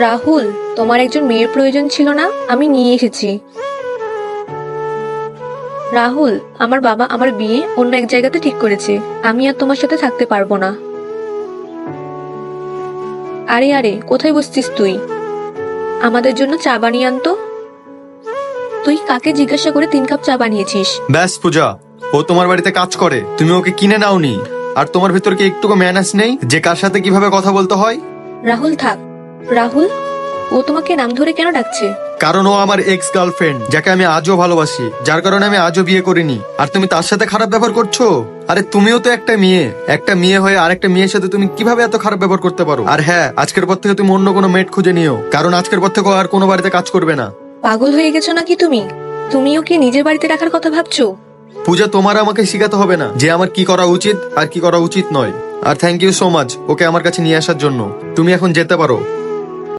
রাহুল, তোমার একজন মেয়ের প্রয়োজন ছিল না? আমি নিয়ে এসেছি। রাহুল, আমার বাবা আমার বিয়ে অন্য এক জায়গাতে ঠিক করেছে। আমি আর তোমার সাথে থাকতে পারবো না। আরে আরে, কোথায় বসছিস তুই? আমাদের জন্য চা বানিয়ে আনতো। তুই কাকে জিজ্ঞাসা করে 3 কাপ চা বানিয়েছিস? ব্যাস পূজা, ও তোমার বাড়িতে কাজ করে, তুমি ওকে কিনে নাওনি। আর তোমার ভিতর কি একটুকু ম্যানার্স নেই যে কার সাথে কিভাবে কথা বলতে হয়? রাহুল থাক। রাহুল, ও তোমাকে নাম ধরে কেন ডাকছে? কারণ ও আমার এক্স গার্লফ্রেন্ড, যাকে আমি আজও ভালোবাসি, যার কারণে আমি আজও বিয়ে করিনি। আর তুমি তার সাথে খারাপ ব্যবহার করছো? আরে তুমিও তো একটা মেয়ে হয়ে আরেকটা মেয়ের সাথে তুমি কিভাবে এত খারাপ ব্যবহার করতে পারো? আর হ্যাঁ, আজকের পর থেকে তুমি অন্য কোনো মেট খুঁজে নিও, কারণ আজকের পর থেকে ও আর কোনো বাড়িতে কাজ করবে না। পাগল হয়ে গেছো নাকি তুমি? তুমি ওকে নিজের বাড়িতে রাখার কথা ভাবছো? পূজা, তোমার আমাকে শিখাতে হবে না যে আমার কি করা উচিত আর কি করা উচিত নয়। আর thank you so much okay আমার কাছে নিয়ে আসার জন্য। তুমি এখন যেতে পারো।